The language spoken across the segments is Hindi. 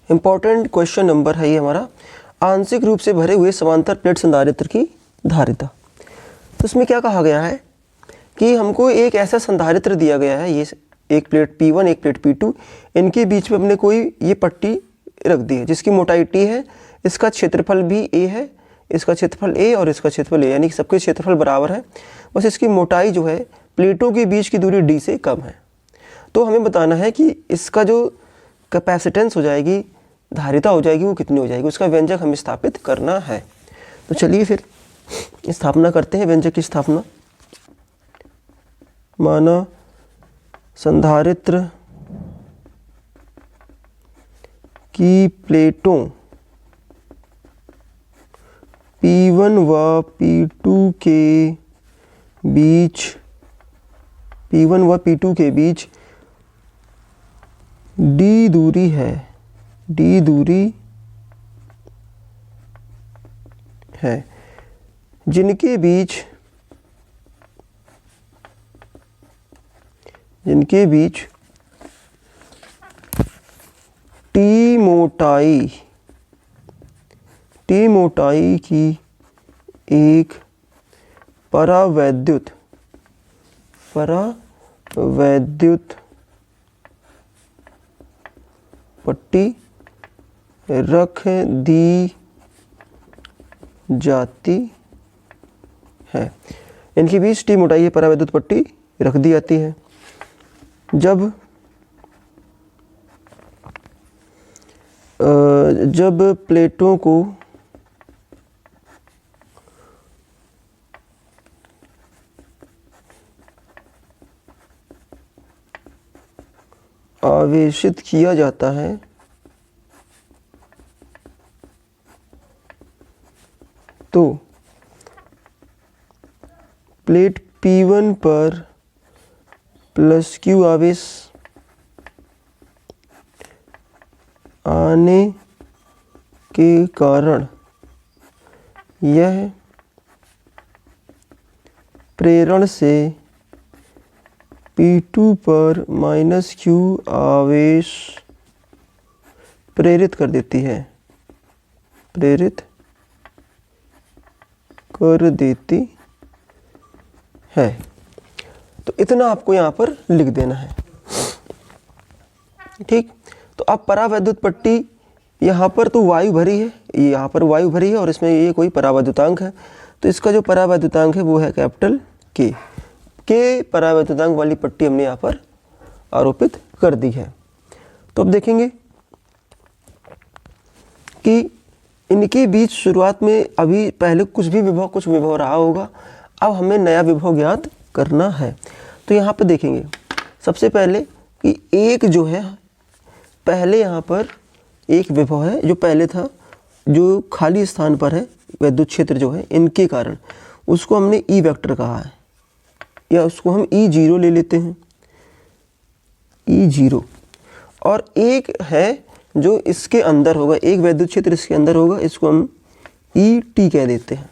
इम्पॉर्टेंट क्वेश्चन नंबर है ये हमारा, आंशिक रूप से भरे हुए समांतर प्लेट संधारित्र की धारिता। तो इसमें क्या कहा गया है कि हमको एक ऐसा संधारित्र दिया गया है, ये एक प्लेट P1 एक प्लेट P2, इनके बीच में हमने कोई ये पट्टी रख दी है जिसकी मोटाई T है, इसका क्षेत्रफल भी A है, इसका क्षेत्रफल A और इसका क्षेत्रफल A, यानी कि सबके क्षेत्रफल बराबर है, बस इसकी मोटाई जो है प्लेटों के बीच की दूरी D से कम है। तो हमें बताना है कि इसका जो कैपेसिटेंस हो जाएगी, धारिता हो जाएगी, वो कितनी हो जाएगी, उसका व्यंजक हमें स्थापित करना है। तो चलिए फिर स्थापना करते हैं, व्यंजक की स्थापना। माना संधारित्र की प्लेटों P1 व P2 के बीच, P1 व P2 के बीच D दूरी है, D दूरी है, जिनके बीच T मोटाई की एक परावैद्युत पट्टी रख दी जाती है। इनके बीच T मोटाई की परावैद्युत पट्टी रख दी जाती है। जब प्लेटों को आवेशित किया जाता है तो प्लेट P1 पर प्लस Q आवेश आने के कारण यह प्रेरण से P2 पर माइनस Q आवेश प्रेरित कर देती है, तो इतना आपको यहाँ पर लिख देना है। ठीक, तो अब परावैद्युत पट्टी यहाँ पर तो वायु भरी है, यहाँ पर वायु भरी है और इसमें ये कोई परावैद्युतांक है, तो इसका जो परावैद्युतांक है वो है कैपिटल के परावैद्युतांक वाली पट्टी हमने यहाँ पर आरोपित कर दी है। तो अब देखेंगे कि इनके बीच शुरुआत में अभी पहले कुछ विभव रहा होगा, अब हमें नया विभव ज्ञात करना है। तो यहाँ पर देखेंगे सबसे पहले कि एक जो है, पहले यहाँ पर एक विभव है जो पहले था, जो खाली स्थान पर है विद्युत क्षेत्र जो है इनके कारण, उसको हमने E वेक्टर कहा है, या उसको हम E0 ले लेते हैं, E0। और एक है जो इसके अंदर होगा, एक विद्युत क्षेत्र इसके अंदर होगा, इसको हम ET कह देते हैं।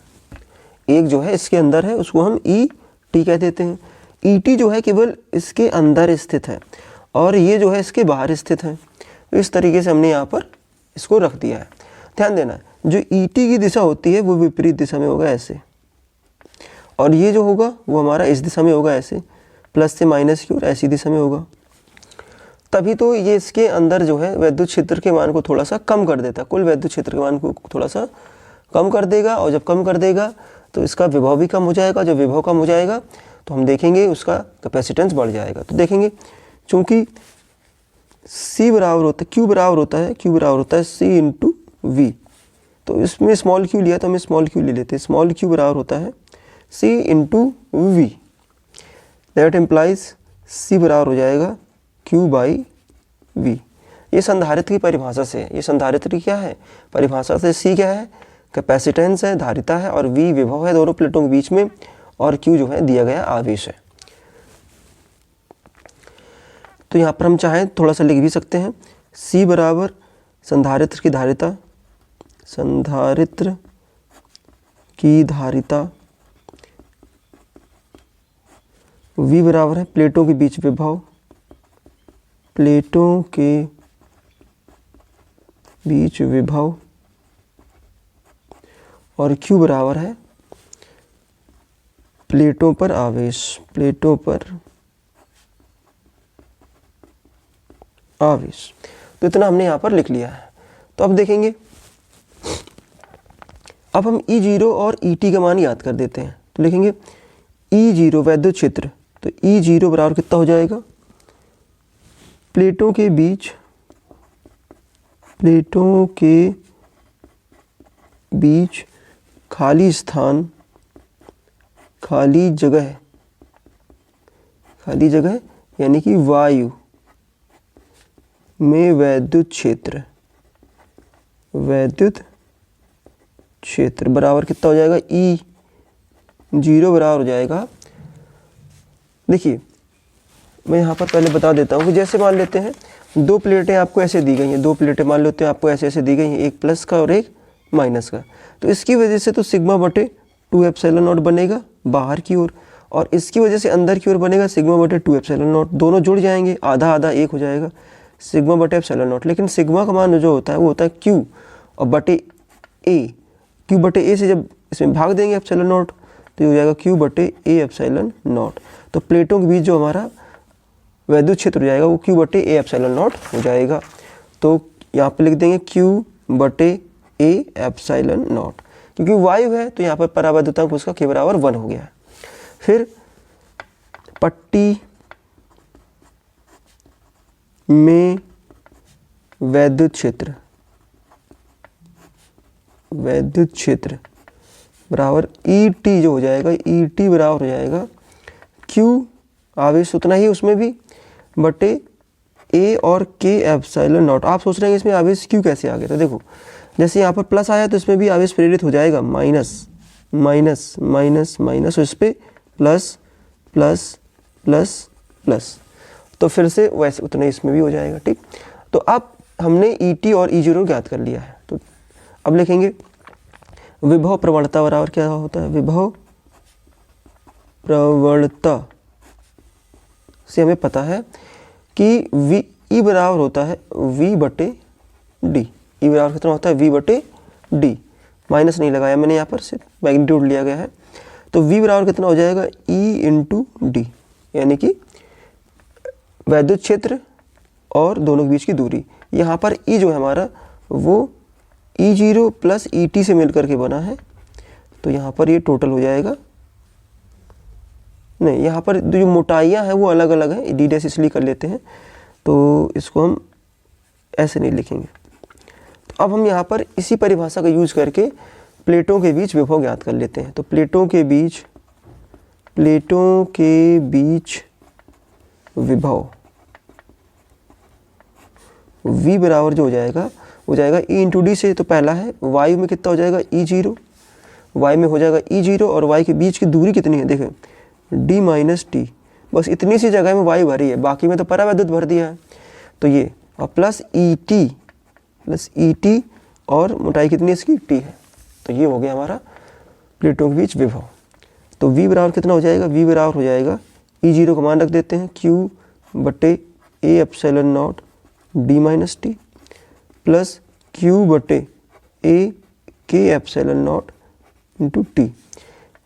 एक जो है इसके अंदर है उसको हम ET कह देते हैं। ET जो है केवल इसके अंदर स्थित है और ये जो है इसके बाहर स्थित है। तो इस तरीके से हमने यहाँ पर इसको रख दिया है। ध्यान देना, जो ET की दिशा होती है वो विपरीत दिशा में होगा ऐसे, और ये जो होगा वो हमारा इस दिशा में होगा ऐसे, प्लस से माइनस की और ऐसी दिशा में होगा। तभी तो ये इसके अंदर जो है विद्युत क्षेत्र के मान को थोड़ा सा कम कर देता है, कुल विद्युत क्षेत्र के मान को थोड़ा सा कम कर देगा, और जब कम कर देगा तो इसका विभव भी कम हो जाएगा। जब विभव कम हो जाएगा तो हम देखेंगे उसका कैपेसिटेंस बढ़ जाएगा। तो देखेंगे चूँकि Q बराबर होता है C इंटू V, तो इसमें स्मॉल q लिया तो हम स्मॉल q ले लेते हैं। स्मॉल q बराबर होता है C into V, that implies C बराबर हो जाएगा Q बाई V। ये संधारित्र की परिभाषा से है। ये संधारित्र की क्या है परिभाषा से, C क्या है कैपेसिटेंस है, धारिता है, और V विभव है दोनों प्लेटों के बीच में, और Q जो है दिया गया आवेश है। तो यहाँ पर हम चाहें थोड़ा सा लिख भी सकते हैं, C बराबर संधारित्र की धारिता, V बराबर है प्लेटों के बीच विभव, प्लेटों के बीच विभव और Q बराबर है प्लेटों पर आवेश, प्लेटों पर आवेश। तो इतना हमने यहाँ पर लिख लिया है। तो अब देखेंगे, अब हम E0 और ET का मान याद कर देते हैं। तो लिखेंगे E0 वैद्युत क्षेत्र, तो E0 बराबर कितना हो जाएगा, प्लेटों के बीच खाली स्थान, खाली जगह यानी कि वायु में वैद्युत क्षेत्र बराबर कितना हो जाएगा, E0 बराबर हो जाएगा। देखिए मैं यहाँ पर पहले बता देता हूँ कि जैसे मान लेते हैं दो प्लेटें आपको ऐसे दी गई हैं, दो प्लेटें मान लेते हैं आपको ऐसे दी गई हैं, एक प्लस का और एक माइनस का। तो इसकी वजह से तो सिग्मा बटे 2 एप्सिलॉन नॉट बनेगा बाहर की ओर, और इसकी वजह से अंदर की ओर बनेगा सिग्मा बटे 2 एप्सिलॉन नॉट। दोनों जुड़ जाएंगे, आधा आधा एक हो जाएगा, सिग्मा बटे एप्सिलॉन नॉट। लेकिन सिग्मा का मान जो होता है वो होता है Q और बटे A। Q बटे A से जब इसमें भाग देंगे एप्सिलॉन नॉट तो ये हो जाएगा Q बटे A एप्सिलॉन नॉट। तो प्लेटों के बीच जो हमारा वैद्युत क्षेत्र हो जाएगा वो Q बटे A एप्सिलॉन नॉट हो जाएगा। तो यहाँ पे लिख देंगे Q बटे A एप्सिलॉन नॉट, क्योंकि वायु है तो यहाँ पर परावैद्युतांक उसका K बराबर 1 हो गया है। फिर पट्टी में वैद्युत क्षेत्र बराबर ET जो हो जाएगा, ET बराबर हो जाएगा Q आवेश उतना ही उसमें भी बटे A और K एप्सिलॉन नॉट। आप सोच रहे हैं इसमें आवेश Q कैसे आ गया, तो देखो जैसे यहाँ पर प्लस आया तो इसमें भी आवेश प्रेरित हो जाएगा, माइनस माइनस माइनस माइनस, इस पर प्लस प्लस प्लस प्लस, तो फिर से वैसे उतना इसमें भी हो जाएगा। ठीक, तो अब हमने ET और E0 ज्ञात कर लिया है। तो अब लिखेंगे विभव प्रवणता बराबर क्या होता है, विभव प्रवणता से हमें पता है कि E बराबर होता है V बटे D। E बराबर कितना होता है, V बटे D। माइनस नहीं लगाया मैंने, यहाँ पर सिर्फ मैग्नीट्यूड लिया गया है। तो V बराबर कितना हो जाएगा, E इंटू D, यानी कि वैद्युत क्षेत्र और दोनों के बीच की दूरी। यहाँ पर E जो है हमारा वो E0 प्लस ET से मिलकर के बना है, तो यहाँ पर ये टोटल हो जाएगा, नहीं यहाँ पर जो मोटाइयाँ हैं वो अलग अलग हैं, D डैश इसलिए कर लेते हैं, तो इसको हम ऐसे नहीं लिखेंगे। तो अब हम यहाँ पर इसी परिभाषा का यूज करके प्लेटों के बीच विभव ज्ञात कर लेते हैं। तो प्लेटों के बीच विभव V बराबर जो हो जाएगा E इंटू D से। तो पहला है वायु में कितना हो जाएगा, E0, वायु में हो जाएगा E0 और वायु के बीच की दूरी कितनी है, देखें D माइनस T, बस इतनी सी जगह में वायु भरी है, बाकी में तो परावैद्युत भर दिया है। तो ये और प्लस ET और मोटाई कितनी इसकी T है। तो ये हो गया हमारा प्लेटों के बीच विभव। तो V बराबर कितना हो जाएगा, V बराबर हो जाएगा E0 का मान रख देते हैं Q बटे A epsilon not D minus T plus Q बटे A K epsilon not into T।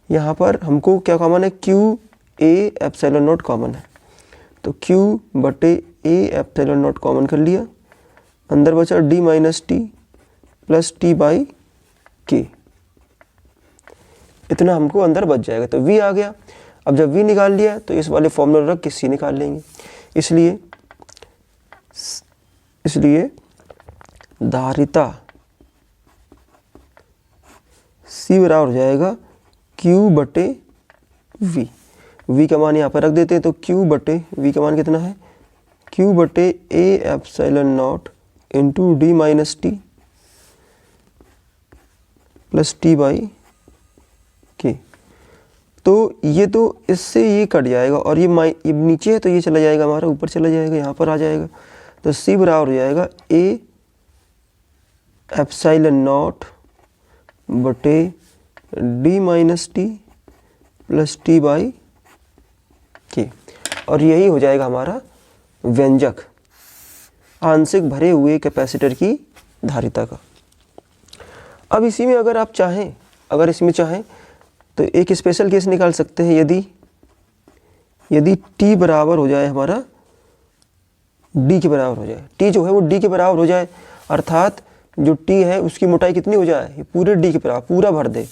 यहाँ पर हमको क्या कॉमन है, Q A epsilon not common है, तो Q बटे A एप्सिलॉन नॉट कॉमन कर लिया, अंदर बचा D minus T plus T by K, इतना हमको अंदर बच जाएगा। तो V आ गया। अब जब V निकाल लिया तो इस वाले फॉर्मूला रख के C निकाल लेंगे। इसलिए धारिता C बराबर हो जाएगा Q बटे V। V का मान यहाँ पर रख देते हैं, तो Q बटे V का मान कितना है, Q बटे A epsilon not into D minus T plus T by K। तो ये तो इससे ये कट जाएगा और ये नीचे है तो ये चला जाएगा, हमारा ऊपर चला जाएगा, यहाँ पर आ जाएगा। तो C बराबर हो जाएगा A एप्सिलॉन नॉट बटे D minus T plus T by K। और यही हो जाएगा हमारा व्यंजक आंशिक भरे हुए कैपेसिटर की धारिता का। अब इसी में अगर इसमें चाहें तो एक स्पेशल केस निकाल सकते हैं। यदि t बराबर हो जाए हमारा d के बराबर हो जाए, t जो है वो d के बराबर हो जाए, अर्थात जो t है उसकी मोटाई कितनी हो जाए, ये पूरे d के बराबर पूरा भर दे,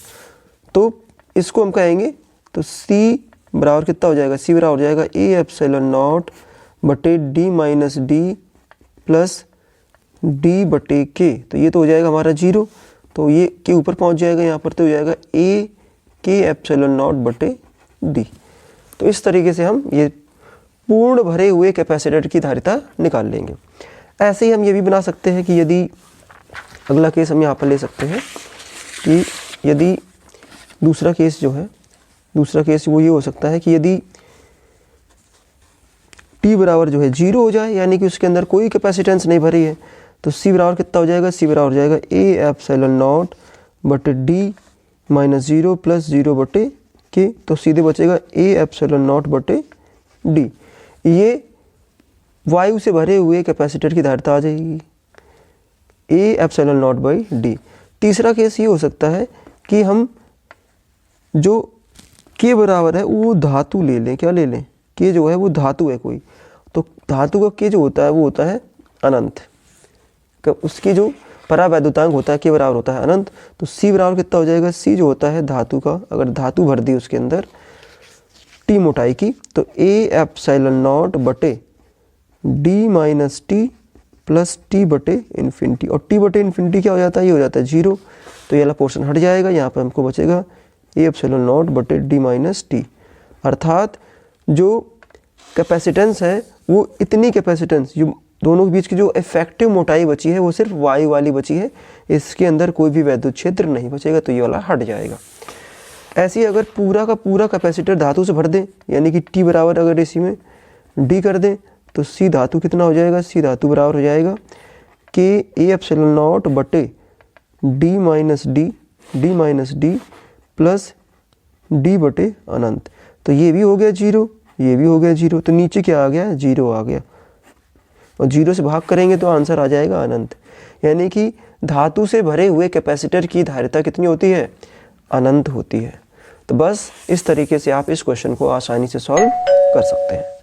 तो इसको हम कहेंगे तो c बराबर कितना हो जाएगा, c बराबर हो जाएगा a एप्सिलॉन नॉट बटे d minus d plus d बटे k। तो ये तो हो जाएगा हमारा 0, तो ये के ऊपर पहुंच जाएगा यहाँ पर, तो हो जाएगा a k एप्सिलॉन नॉट बटे d। तो इस तरीके से हम ये पूर्ण भरे हुए कैपेसिटर की धारिता निकाल लेंगे। ऐसे ही हम ये भी बना सकते हैं कि यदि अगला केस हम यहाँ पर ले सकते हैं कि यदि दूसरा केस वो ये हो सकता है कि यदि t बराबर जो है 0 हो जाए, यानी कि उसके अंदर कोई कैपेसिटेंस नहीं भरी है, तो c बराबर कितना हो जाएगा, c बराबर हो जाएगा a एप्सिलॉन नॉट बटे d माइनस 0 प्लस 0 बटे k। तो सीधे बचेगा a एप्सिलॉन नॉट बटे d। ये वायु से भरे हुए कैपेसिटर की धारिता आ जाएगी a epsilon not by d। तीसरा केस ये हो सकता है कि हम जो k बराबर है वो धातु ले लें। क्या ले लें, k जो है वो धातु है कोई, तो धातु का k जो होता है वो होता है अनंत, उसकी जो परावैद्युतांक होता है k बराबर होता है अनंत। तो c बराबर कितना हो जाएगा, c जो होता है धातु का, अगर धातु भर दी उसके अंदर t मोटाई की, तो a एप्सिलॉन नॉट बटे d minus t plus t बटे इन्फिनिटी, और t बटे इन्फिनिटी क्या हो जाता है, ये हो जाता है 0, तो ये वाला पोर्शन हट जाएगा। यहाँ पर हमको बचेगा a एप्सिलॉन नॉट बटे d माइनस t, अर्थात जो कैपेसिटेंस है वो इतनी कैपेसिटेंस, जो दोनों के बीच की जो इफेक्टिव मोटाई बची है वो सिर्फ वायु वाली बची है, इसके अंदर कोई भी वैद्युत क्षेत्र नहीं बचेगा, तो ये वाला हट जाएगा। ऐसे ही अगर पूरा का पूरा कैपेसिटर धातु से भर दें, यानी कि t बराबर अगर इसी में d कर दें, तो c धातु कितना हो जाएगा, c धातु बराबर हो जाएगा k a एप्सिलॉन नॉट बटे d minus d plus d बटे अनंत। तो ये भी हो गया 0, ये भी हो गया 0, तो नीचे क्या आ गया, 0 आ गया, और 0 से भाग करेंगे तो आंसर आ जाएगा अनंत। यानी कि धातु से भरे हुए कैपेसिटर की धारिता कितनी होती है, अनंत होती है। तो बस इस तरीके से आप इस क्वेश्चन को आसानी से सॉल्व कर सकते हैं।